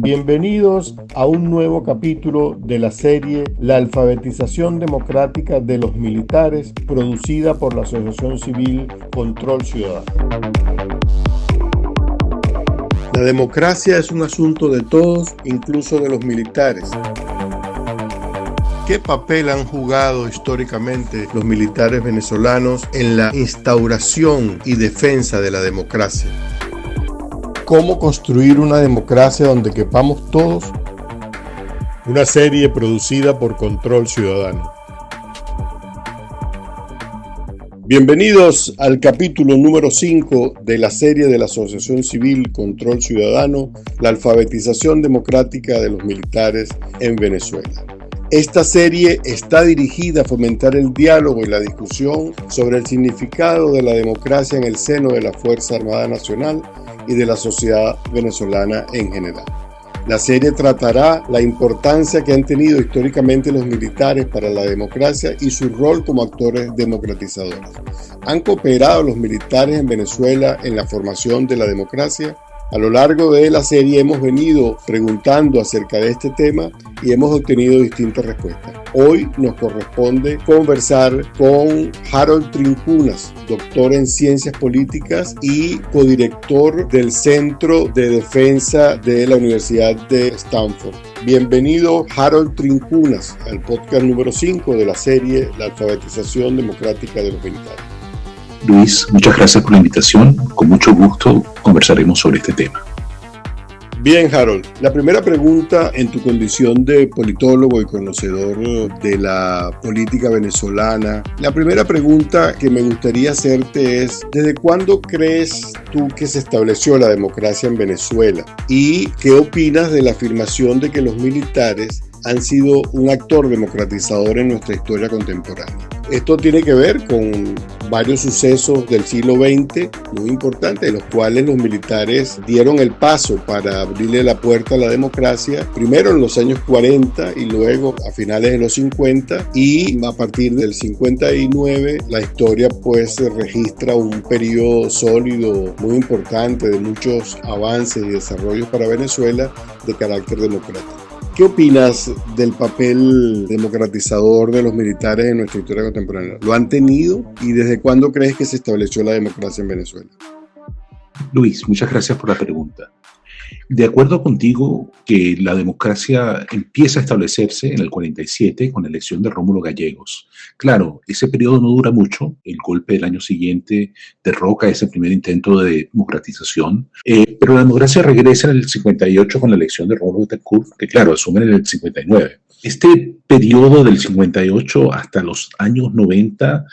Bienvenidos a un nuevo capítulo de la serie La alfabetización democrática de los militares, producida por la Asociación Civil Control Ciudadano. La democracia es un asunto de todos, incluso de los militares. ¿Qué papel han jugado históricamente los militares venezolanos en la instauración y defensa de la democracia? ¿Cómo construir una democracia donde quepamos todos? Una serie producida por Control Ciudadano. Bienvenidos al capítulo número 5 de la serie de la Asociación Civil Control Ciudadano, la alfabetización democrática de los militares en Venezuela. Esta serie está dirigida a fomentar el diálogo y la discusión sobre el significado de la democracia en el seno de la Fuerza Armada Nacional y de la sociedad venezolana en general. La serie tratará la importancia que han tenido históricamente los militares para la democracia y su rol como actores democratizadores. ¿Han cooperado los militares en Venezuela en la formación de la democracia? A lo largo de la serie hemos venido preguntando acerca de este tema y hemos obtenido distintas respuestas. Hoy nos corresponde conversar con Harold Trincunas, doctor en Ciencias Políticas y codirector del Centro de Defensa de la Universidad de Stanford. Bienvenido, Harold Trincunas, al podcast número 5 de la serie La alfabetización democrática de los militares. Luis, muchas gracias por la invitación. Con mucho gusto conversaremos sobre este tema. Bien, Harold. La primera pregunta, en tu condición de politólogo y conocedor de la política venezolana, la primera pregunta que me gustaría hacerte es: ¿desde cuándo crees tú que se estableció la democracia en Venezuela? ¿Y qué opinas de la afirmación de que los militares han sido un actor democratizador en nuestra historia contemporánea? Esto tiene que ver con varios sucesos del siglo XX muy importantes, en los cuales los militares dieron el paso para abrirle la puerta a la democracia, primero en los años 40 y luego a finales de los 50, y a partir del 59 la historia pues registra un periodo sólido muy importante de muchos avances y desarrollos para Venezuela de carácter democrático. ¿Qué opinas del papel democratizador de los militares en nuestra historia contemporánea? ¿Lo han tenido? ¿Y desde cuándo crees que se estableció la democracia en Venezuela? Luis, muchas gracias por la pregunta. De acuerdo contigo que la democracia empieza a establecerse en el 47 con la elección de Rómulo Gallegos. Claro, ese periodo no dura mucho. El golpe del año siguiente derroca ese primer intento de democratización. Pero la democracia regresa en el 58 con la elección de Rómulo Betancourt, que claro, asumen en el 59. Este periodo del 58 hasta los años 90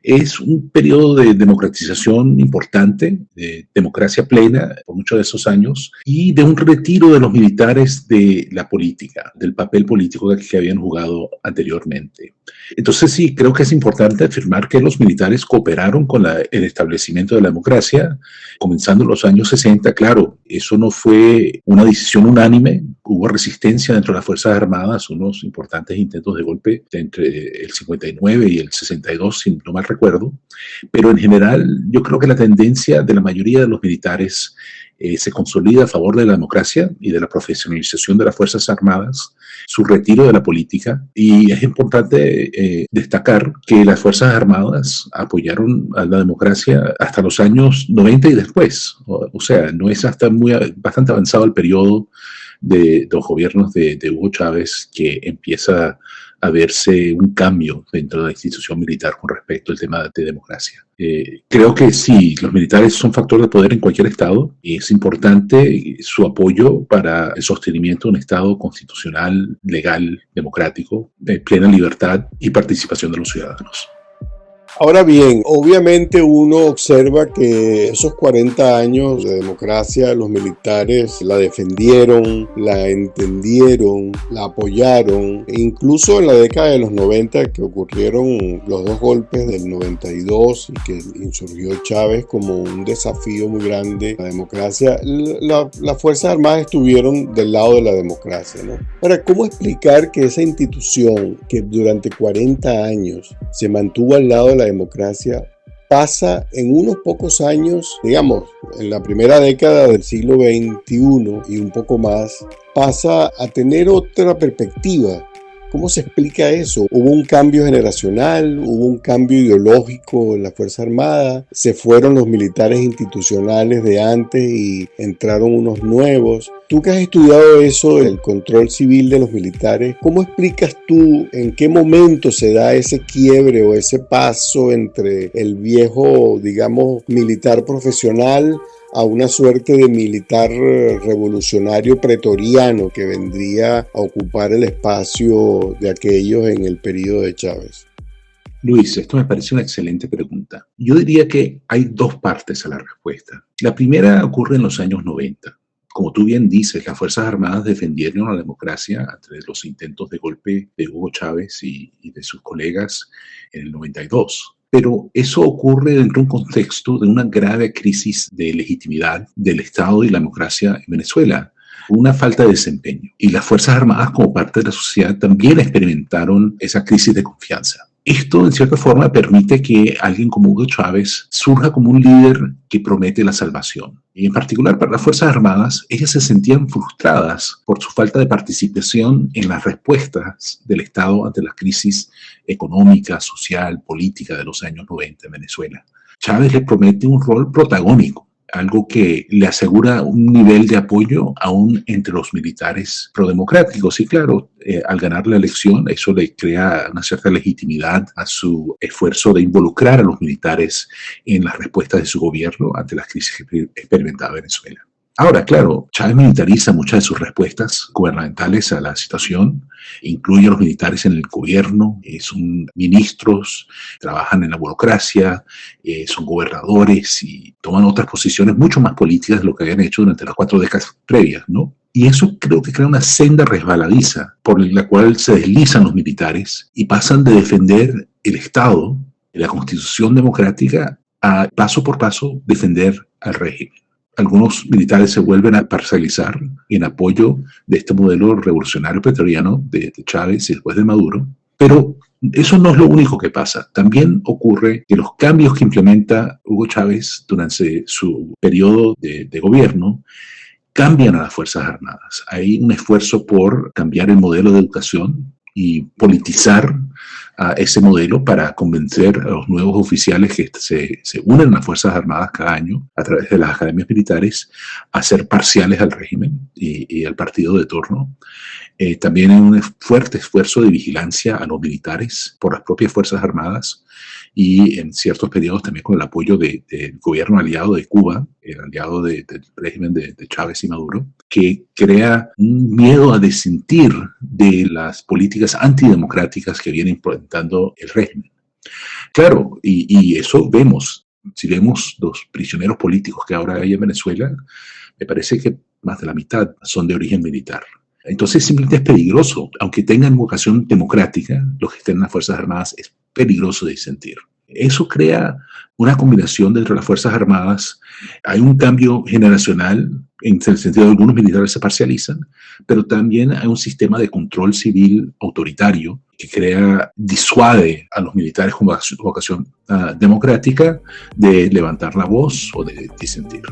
es un periodo de democratización importante, de democracia plena por muchos de esos años, y de un retiro de los militares de la política, del papel político que habían jugado anteriormente. Entonces sí, creo que es importante afirmar que los militares cooperaron con el establecimiento de la democracia, comenzando en los años 60. Claro, eso no fue una decisión unánime, hubo resistencia dentro de las Fuerzas Armadas, unos importantes intentos de golpe entre el 59 y el 62, si no mal recuerdo, pero en general yo creo que la tendencia de la mayoría de los militares se consolida a favor de la democracia y de la profesionalización de las Fuerzas Armadas, su retiro de la política, y es importante destacar que las Fuerzas Armadas apoyaron a la democracia hasta los años 90 y después, o sea, no es hasta bastante avanzado el periodo de los gobiernos de Hugo Chávez que empieza a verse un cambio dentro de la institución militar con respecto al tema de democracia. Creo que sí, los militares son factor de poder en cualquier estado y es importante su apoyo para el sostenimiento de un estado constitucional, legal, democrático, de plena libertad y participación de los ciudadanos. Ahora bien, obviamente uno observa que esos 40 años de democracia, los militares la defendieron, la entendieron, la apoyaron. E incluso en la década de los 90, que ocurrieron los dos golpes del 92 y que insurgió Chávez como un desafío muy grande a la democracia, las Fuerzas Armadas estuvieron del lado de la democracia, ¿no? Ahora, ¿cómo explicar que esa institución que durante 40 años se mantuvo al lado de la democracia pasa en unos pocos años, digamos, en la primera década del siglo XXI y un poco más, pasa a tener otra perspectiva. ¿Cómo se explica eso? ¿Hubo un cambio generacional? ¿Hubo un cambio ideológico en la Fuerza Armada? ¿Se fueron los militares institucionales de antes y entraron unos nuevos? Tú que has estudiado eso, el control civil de los militares, ¿cómo explicas tú en qué momento se da ese quiebre o ese paso entre el viejo, digamos, militar profesional a una suerte de militar revolucionario pretoriano que vendría a ocupar el espacio de aquellos en el periodo de Chávez? Luis, esto me parece una excelente pregunta. Yo diría que hay dos partes a la respuesta. La primera ocurre en los años 90. Como tú bien dices, las Fuerzas Armadas defendieron a la democracia ante los intentos de golpe de Hugo Chávez y de sus colegas en el 92. Pero eso ocurre dentro de un contexto de una grave crisis de legitimidad del Estado y la democracia en Venezuela, una falta de desempeño. Y las Fuerzas Armadas, como parte de la sociedad, también experimentaron esa crisis de confianza. Esto, en cierta forma, permite que alguien como Hugo Chávez surja como un líder que promete la salvación. Y en particular para las Fuerzas Armadas, ellas se sentían frustradas por su falta de participación en las respuestas del Estado ante la crisis económica, social, política de los años 90 en Venezuela. Chávez les promete un rol protagónico, algo que le asegura un nivel de apoyo aún entre los militares prodemocráticos. Y claro, al ganar la elección, eso le crea una cierta legitimidad a su esfuerzo de involucrar a los militares en las respuestas de su gobierno ante las crisis que experimentaba Venezuela. Ahora, claro, Chávez militariza muchas de sus respuestas gubernamentales a la situación, incluye a los militares en el gobierno, son ministros, trabajan en la burocracia, son gobernadores y toman otras posiciones mucho más políticas de lo que habían hecho durante las 4 décadas previas, ¿no? Y eso creo que crea una senda resbaladiza por la cual se deslizan los militares y pasan de defender el Estado, la Constitución democrática, a paso por paso defender al régimen. Algunos militares se vuelven a parcializar en apoyo de este modelo revolucionario pretoriano de Chávez y después de Maduro, pero eso no es lo único que pasa. También ocurre que los cambios que implementa Hugo Chávez durante su periodo de gobierno cambian a las Fuerzas Armadas. Hay un esfuerzo por cambiar el modelo de educación y politizar a ese modelo para convencer a los nuevos oficiales que se unen a las Fuerzas Armadas cada año a través de las academias militares a ser parciales al régimen y al partido de turno. También hay un fuerte esfuerzo de vigilancia a los militares por las propias Fuerzas Armadas y en ciertos periodos también con el apoyo del gobierno aliado de Cuba, el aliado del régimen de Chávez y Maduro, que crea un miedo a disentir de las políticas antidemocráticas que viene implementando el régimen. Claro, y eso vemos. Si vemos los prisioneros políticos que ahora hay en Venezuela, me parece que más de la mitad son de origen militar. Entonces simplemente es peligroso, aunque tengan vocación democrática, los que estén en las Fuerzas Armadas, es peligroso de disentir. Eso crea una combinación dentro de las Fuerzas Armadas. Hay un cambio generacional en el sentido de que algunos militares se parcializan, pero también hay un sistema de control civil autoritario que disuade a los militares con vocación democrática de levantar la voz o de disentir.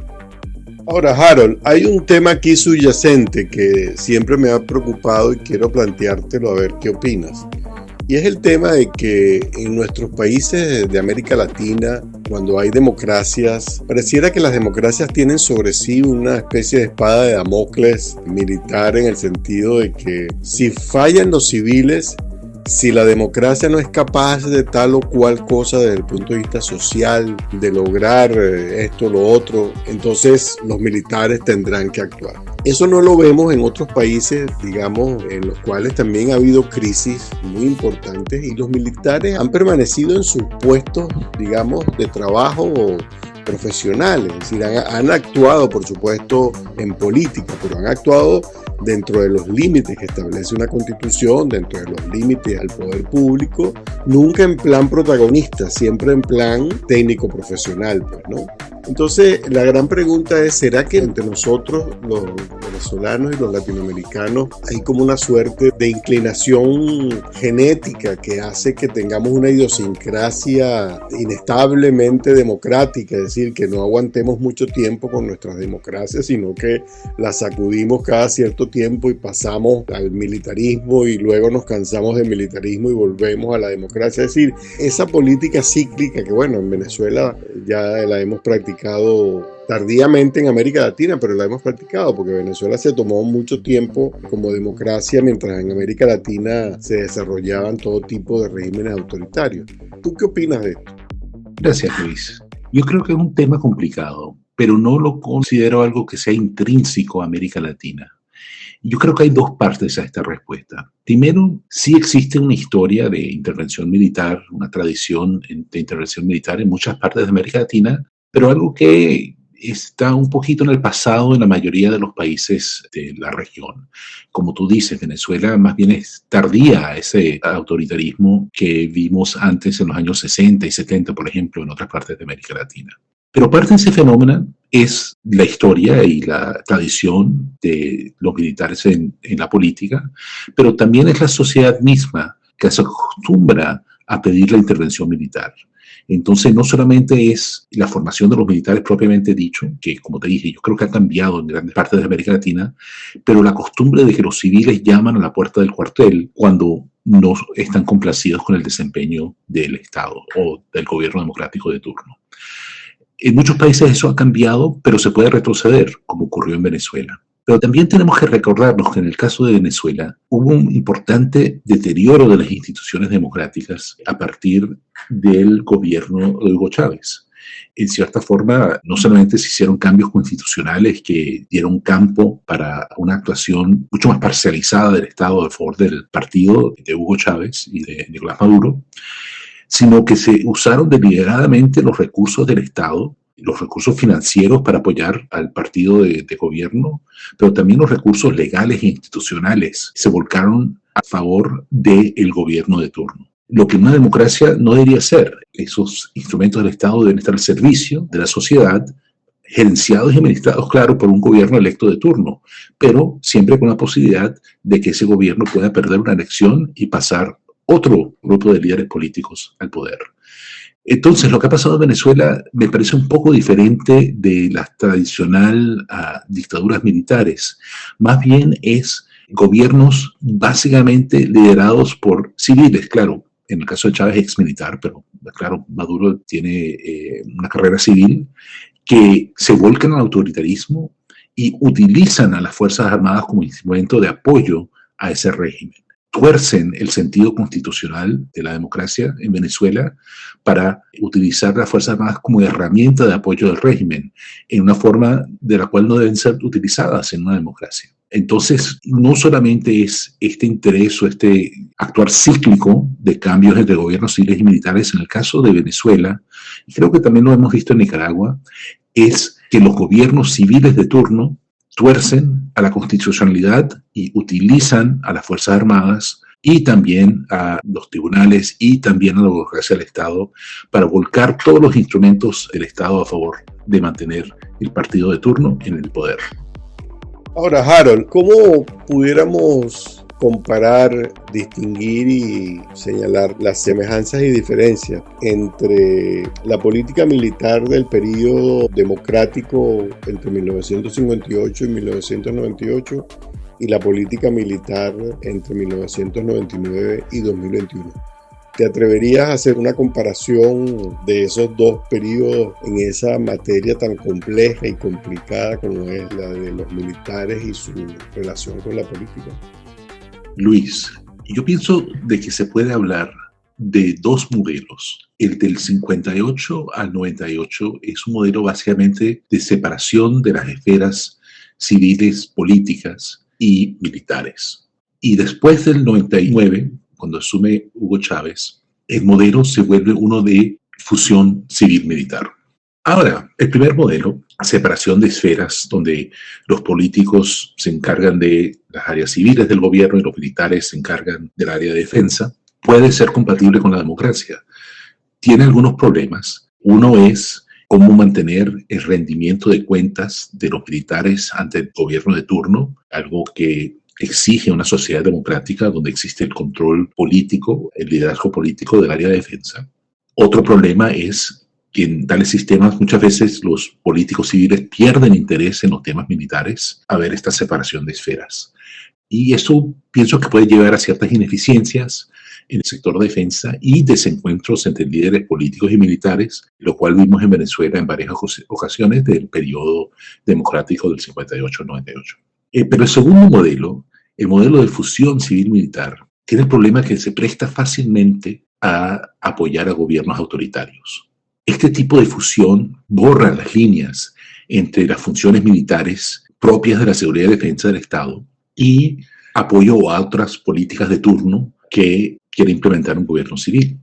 Ahora, Harold, hay un tema aquí subyacente que siempre me ha preocupado y quiero planteártelo a ver qué opinas. Y es el tema de que en nuestros países de América Latina, cuando hay democracias, pareciera que las democracias tienen sobre sí una especie de espada de Damocles militar, en el sentido de que si fallan los civiles, si la democracia no es capaz de tal o cual cosa desde el punto de vista social, de lograr esto o lo otro, entonces los militares tendrán que actuar. Eso no lo vemos en otros países, digamos, en los cuales también ha habido crisis muy importantes y los militares han permanecido en sus puestos, digamos, de trabajo profesionales. Es decir, han actuado, por supuesto, en política, pero han actuado dentro de los límites que establece una constitución, dentro de los límites al poder público, nunca en plan protagonista, siempre en plan técnico profesional, pues, ¿no? Entonces, la gran pregunta es, ¿será que entre nosotros, los venezolanos y los latinoamericanos hay como una suerte de inclinación genética que hace que tengamos una idiosincrasia inestablemente democrática, es decir, que no aguantemos mucho tiempo con nuestras democracias, sino que las sacudimos cada cierto tiempo y pasamos al militarismo y luego nos cansamos del militarismo y volvemos a la democracia. Es decir, esa política cíclica que, bueno, en Venezuela ya la hemos practicado tardíamente en América Latina, pero la hemos practicado porque Venezuela se tomó mucho tiempo como democracia, mientras en América Latina se desarrollaban todo tipo de regímenes autoritarios. ¿Tú qué opinas de esto? Gracias, Luis. Yo creo que es un tema complicado, pero no lo considero algo que sea intrínseco a América Latina. Yo creo que hay dos partes a esta respuesta. Primero, sí existe una historia de intervención militar, una tradición de intervención militar en muchas partes de América Latina, pero algo que está un poquito en el pasado en la mayoría de los países de la región. Como tú dices, Venezuela más bien es tardía a ese autoritarismo que vimos antes en los años 60 y 70, por ejemplo, en otras partes de América Latina. Pero parte de ese fenómeno es la historia y la tradición de los militares en la política, pero también es la sociedad misma que se acostumbra a pedir la intervención militar. Entonces, no solamente es la formación de los militares propiamente dicho, que como te dije, yo creo que ha cambiado en grandes partes de América Latina, pero la costumbre de que los civiles llaman a la puerta del cuartel cuando no están complacidos con el desempeño del Estado o del gobierno democrático de turno. En muchos países eso ha cambiado, pero se puede retroceder, como ocurrió en Venezuela. Pero también tenemos que recordarnos que en el caso de Venezuela hubo un importante deterioro de las instituciones democráticas a partir del gobierno de Hugo Chávez. En cierta forma, no solamente se hicieron cambios constitucionales que dieron campo para una actuación mucho más parcializada del Estado a favor del partido de Hugo Chávez y de Nicolás Maduro, sino que se usaron deliberadamente los recursos del Estado, los recursos financieros para apoyar al partido de gobierno, pero también los recursos legales e institucionales se volcaron a favor del gobierno de turno. Lo que una democracia no debería ser. Esos instrumentos del Estado deben estar al servicio de la sociedad, gerenciados y administrados, claro, por un gobierno electo de turno, pero siempre con la posibilidad de que ese gobierno pueda perder una elección y pasar otro grupo de líderes políticos al poder. Entonces, lo que ha pasado en Venezuela me parece un poco diferente de las tradicionales dictaduras militares. Más bien es gobiernos básicamente liderados por civiles, claro. En el caso de Chávez, ex-militar, pero claro, Maduro tiene una carrera civil, que se volcan al autoritarismo y utilizan a las Fuerzas Armadas como instrumento de apoyo a ese régimen. Tuercen el sentido constitucional de la democracia en Venezuela para utilizar las Fuerzas Armadas como herramienta de apoyo del régimen, en una forma de la cual no deben ser utilizadas en una democracia. Entonces, no solamente es este interés o este actuar cíclico de cambios entre gobiernos civiles y militares en el caso de Venezuela, y creo que también lo hemos visto en Nicaragua, es que los gobiernos civiles de turno tuercen a la constitucionalidad y utilizan a las Fuerzas Armadas y también a los tribunales y también a la burocracia del Estado para volcar todos los instrumentos del Estado a favor de mantener el partido de turno en el poder. Ahora, Harold, ¿cómo pudiéramos comparar, distinguir y señalar las semejanzas y diferencias entre la política militar del periodo democrático entre 1958 y 1998 y la política militar entre 1999 y 2021? ¿Te atreverías a hacer una comparación de esos dos periodos en esa materia tan compleja y complicada como es la de los militares y su relación con la política? Luis, yo pienso de que se puede hablar de dos modelos. El del 58 al 98 es un modelo básicamente de separación de las esferas civiles, políticas y militares. Y después del 99, cuando asume Hugo Chávez, el modelo se vuelve uno de fusión civil-militar. Ahora, el primer modelo, separación de esferas, donde los políticos se encargan de las áreas civiles del gobierno y los militares se encargan del área de defensa, puede ser compatible con la democracia. Tiene algunos problemas. Uno es cómo mantener el rendimiento de cuentas de los militares ante el gobierno de turno, algo que exige una sociedad democrática donde existe el control político, el liderazgo político del área de defensa. Otro problema es que en tales sistemas muchas veces los políticos civiles pierden interés en los temas militares a ver esta separación de esferas. Y eso pienso que puede llevar a ciertas ineficiencias en el sector de defensa y desencuentros entre líderes políticos y militares, lo cual vimos en Venezuela en varias ocasiones del periodo democrático del 58-98. Pero el segundo modelo, el modelo de fusión civil-militar, tiene el problema que se presta fácilmente a apoyar a gobiernos autoritarios. Este tipo de fusión borra las líneas entre las funciones militares propias de la seguridad y defensa del Estado y apoyo a otras políticas de turno que quiere implementar un gobierno civil.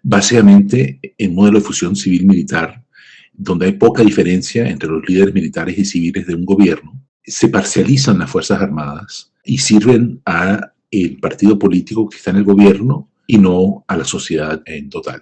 Básicamente, el modelo de fusión civil-militar, donde hay poca diferencia entre los líderes militares y civiles de un gobierno, se parcializan las Fuerzas Armadas y sirven al partido político que está en el gobierno y no a la sociedad en total.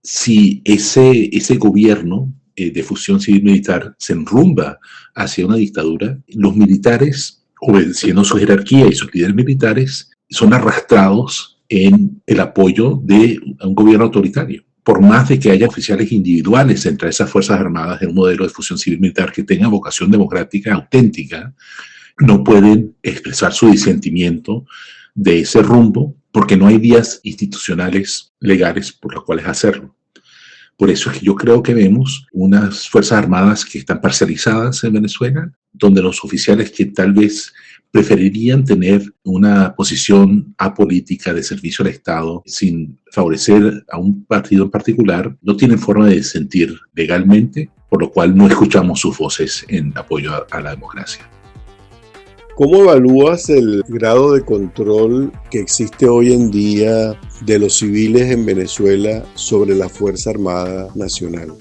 Si ese gobierno de fusión civil-militar se enrumba hacia una dictadura, los militares, obedeciendo su jerarquía y sus líderes militares, son arrastrados en el apoyo de un gobierno autoritario. Por más de que haya oficiales individuales entre esas Fuerzas Armadas en un modelo de fusión civil-militar que tenga vocación democrática auténtica, no pueden expresar su disentimiento de ese rumbo porque no hay vías institucionales legales por las cuales hacerlo. Por eso es que yo creo que vemos unas Fuerzas Armadas que están parcializadas en Venezuela, donde los oficiales que tal vez preferirían tener una posición apolítica de servicio al Estado sin favorecer a un partido en particular, no tienen forma de disentir legalmente, por lo cual no escuchamos sus voces en apoyo a la democracia. ¿Cómo evalúas el grado de control que existe hoy en día de los civiles en Venezuela sobre la Fuerza Armada Nacional?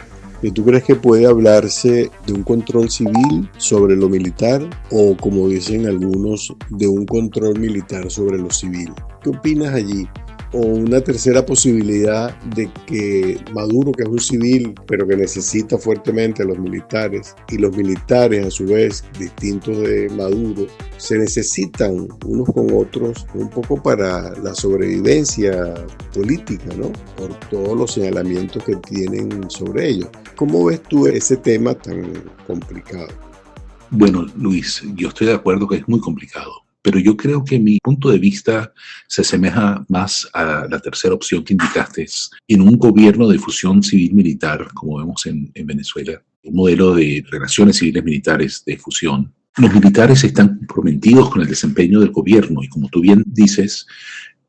¿Y tú crees que puede hablarse de un control civil sobre lo militar o, como dicen algunos, de un control militar sobre lo civil? ¿Qué opinas allí? O una tercera posibilidad de que Maduro, que es un civil, pero que necesita fuertemente a los militares, y los militares, a su vez, distintos de Maduro, se necesitan unos con otros un poco para la sobrevivencia política, ¿no? Por todos los señalamientos que tienen sobre ellos. ¿Cómo ves tú ese tema tan complicado? Bueno, Luis, yo estoy de acuerdo que es muy complicado. Pero yo creo que mi punto de vista se asemeja más a la tercera opción que indicaste, en un gobierno de fusión civil-militar, como vemos en Venezuela, un modelo de relaciones civiles militares de fusión. Los militares están comprometidos con el desempeño del gobierno y, como tú bien dices,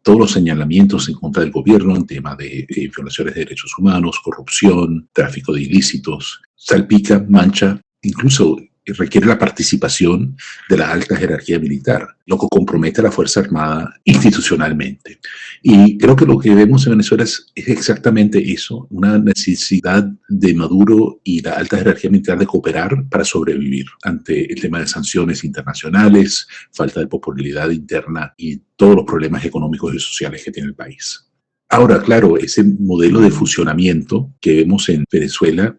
todos los señalamientos en contra del gobierno en tema de violaciones de derechos humanos, corrupción, tráfico de ilícitos, salpica, mancha, incluso requiere la participación de la alta jerarquía militar, lo que compromete a la Fuerza Armada institucionalmente. Y creo que lo que vemos en Venezuela es exactamente eso, una necesidad de Maduro y la alta jerarquía militar de cooperar para sobrevivir ante el tema de sanciones internacionales, falta de popularidad interna y todos los problemas económicos y sociales que tiene el país. Ahora, claro, ese modelo de fusionamiento que vemos en Venezuela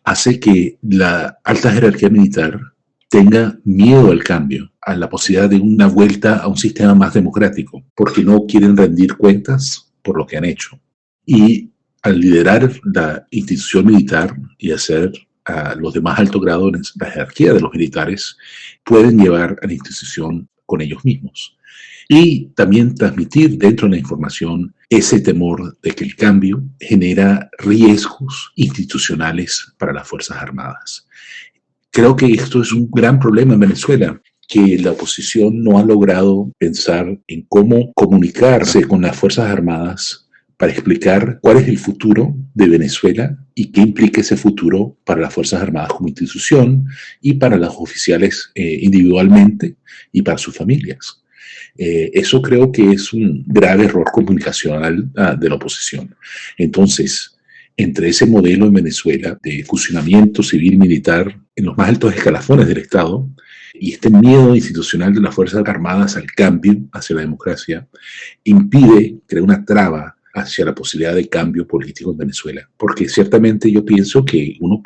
hace que la alta jerarquía militar tenga miedo al cambio, a la posibilidad de una vuelta a un sistema más democrático, porque no quieren rendir cuentas por lo que han hecho. Y al liderar la institución militar y hacer a los de más alto grado en la jerarquía de los militares, pueden llevar a la institución con ellos mismos. Y también transmitir dentro de la información ese temor de que el cambio genera riesgos institucionales para las Fuerzas Armadas. Creo que esto es un gran problema en Venezuela, que la oposición no ha logrado pensar en cómo comunicarse con las Fuerzas Armadas para explicar cuál es el futuro de Venezuela y qué implica ese futuro para las Fuerzas Armadas como institución y para los oficiales individualmente y para sus familias. Eso creo que es un grave error comunicacional de la oposición. Entonces, entre ese modelo en Venezuela de fusionamiento civil-militar en los más altos escalafones del Estado y este miedo institucional de las Fuerzas Armadas al cambio hacia la democracia, impide, crea una traba hacia la posibilidad de cambio político en Venezuela. Porque ciertamente yo pienso que uno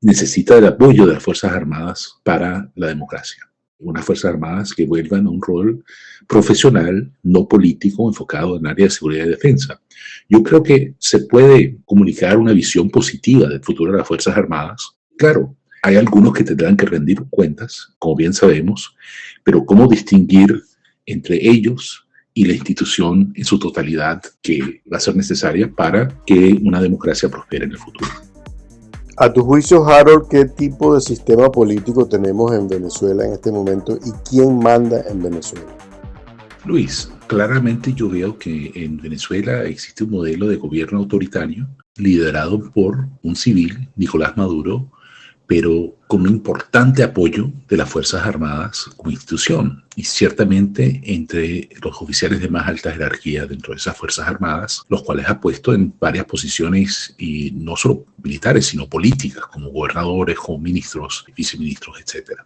necesita el apoyo de las Fuerzas Armadas para la democracia. Unas Fuerzas Armadas que vuelvan a un rol profesional, no político, enfocado en áreas de seguridad y defensa. Yo creo que se puede comunicar una visión positiva del futuro de las Fuerzas Armadas. Claro, hay algunos que tendrán que rendir cuentas, como bien sabemos, pero ¿cómo distinguir entre ellos y la institución en su totalidad que va a ser necesaria para que una democracia prospere en el futuro? A tu juicio, Harold, ¿qué tipo de sistema político tenemos en Venezuela en este momento y quién manda en Venezuela? Luis, claramente yo veo que en Venezuela existe un modelo de gobierno autoritario liderado por un civil, Nicolás Maduro, pero con un importante apoyo de las Fuerzas Armadas como institución. Y ciertamente entre los oficiales de más alta jerarquía dentro de esas Fuerzas Armadas, los cuales ha puesto en varias posiciones, y no solo militares, sino políticas, como gobernadores, como ministros, viceministros, etc.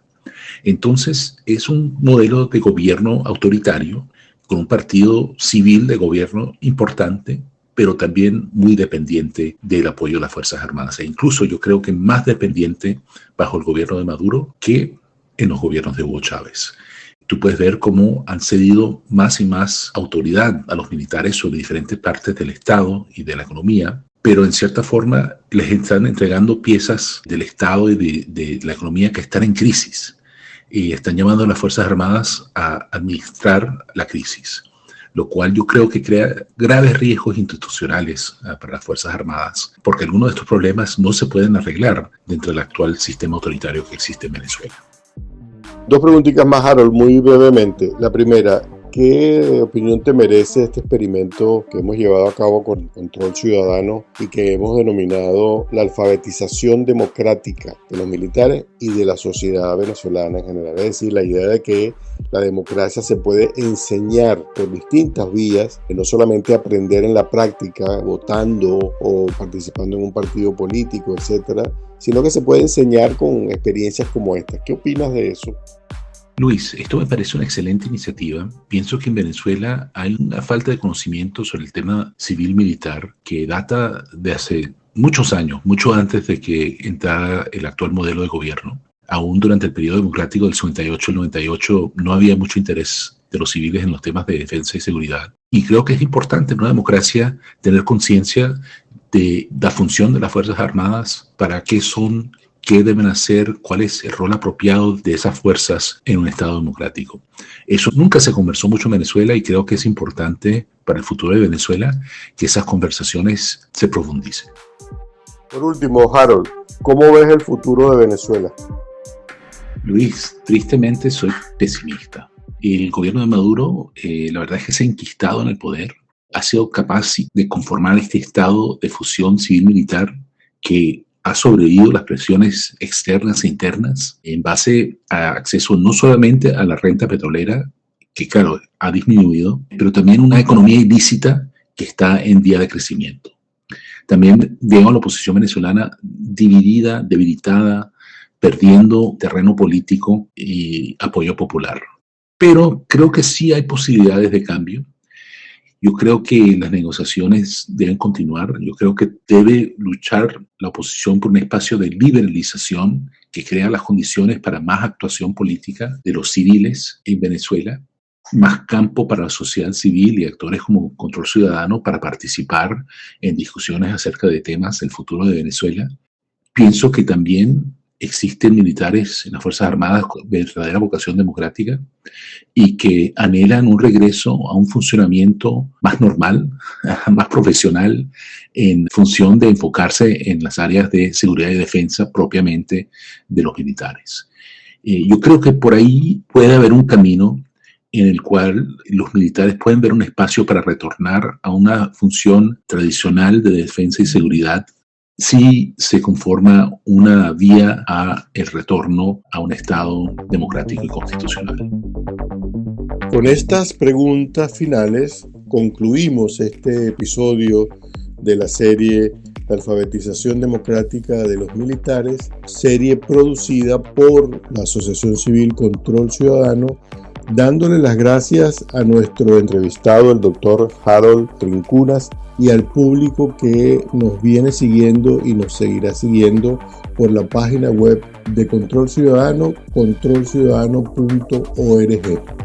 Entonces, es un modelo de gobierno autoritario con un partido civil de gobierno importante, pero también muy dependiente del apoyo de las Fuerzas Armadas. E incluso yo creo que más dependiente bajo el gobierno de Maduro que en los gobiernos de Hugo Chávez. Tú puedes ver cómo han cedido más y más autoridad a los militares sobre diferentes partes del Estado y de la economía, pero en cierta forma les están entregando piezas del Estado y de la economía que están en crisis. Y están llamando a las Fuerzas Armadas a administrar la crisis, lo cual yo creo que crea graves riesgos institucionales para las Fuerzas Armadas, porque algunos de estos problemas no se pueden arreglar dentro del actual sistema autoritario que existe en Venezuela. Dos preguntitas más, Harold, muy brevemente. La primera, ¿qué opinión te merece este experimento que hemos llevado a cabo con Control Ciudadano y que hemos denominado la alfabetización democrática de los militares y de la sociedad venezolana en general? Es decir, la idea de que la democracia se puede enseñar por distintas vías, no solamente aprender en la práctica, votando o participando en un partido político, etcétera, sino que se puede enseñar con experiencias como esta. ¿Qué opinas de eso? Luis, esto me parece una excelente iniciativa. Pienso que en Venezuela hay una falta de conocimiento sobre el tema civil-militar que data de hace muchos años, mucho antes de que entrara el actual modelo de gobierno. Aún durante el periodo democrático del 58 al 98 no había mucho interés de los civiles en los temas de defensa y seguridad. Y creo que es importante en una democracia tener conciencia de la función de las Fuerzas Armadas, para qué son, qué deben hacer, cuál es el rol apropiado de esas fuerzas en un Estado democrático. Eso nunca se conversó mucho en Venezuela y creo que es importante para el futuro de Venezuela que esas conversaciones se profundicen. Por último, Harold, ¿cómo ves el futuro de Venezuela? Luis, tristemente soy pesimista. El gobierno de Maduro, la verdad es que se ha enquistado en el poder, ha sido capaz de conformar este estado de fusión civil-militar que ha sobrevivido las presiones externas e internas en base a acceso no solamente a la renta petrolera, que claro, ha disminuido, pero también una economía ilícita que está en vía de crecimiento. También veo a la oposición venezolana dividida, debilitada, perdiendo terreno político y apoyo popular. Pero creo que sí hay posibilidades de cambio. Yo creo que las negociaciones deben continuar. Yo creo que debe luchar la oposición por un espacio de liberalización que crea las condiciones para más actuación política de los civiles en Venezuela, más campo para la sociedad civil y actores como Control Ciudadano para participar en discusiones acerca de temas del futuro de Venezuela. Pienso que también existen militares en las Fuerzas Armadas con verdadera vocación democrática y que anhelan un regreso a un funcionamiento más normal, más profesional, en función de enfocarse en las áreas de seguridad y defensa propiamente de los militares. Yo creo que por ahí puede haber un camino en el cual los militares pueden ver un espacio para retornar a una función tradicional de defensa y seguridad si se conforma una vía a el retorno a un Estado democrático y constitucional. Con estas preguntas finales concluimos este episodio de la serie La alfabetización democrática de los militares, serie producida por la Asociación Civil Control Ciudadano dándole las gracias a nuestro entrevistado, el doctor Harold Trincunas, y al público que nos viene siguiendo y nos seguirá siguiendo por la página web de Control Ciudadano, controlciudadano.org.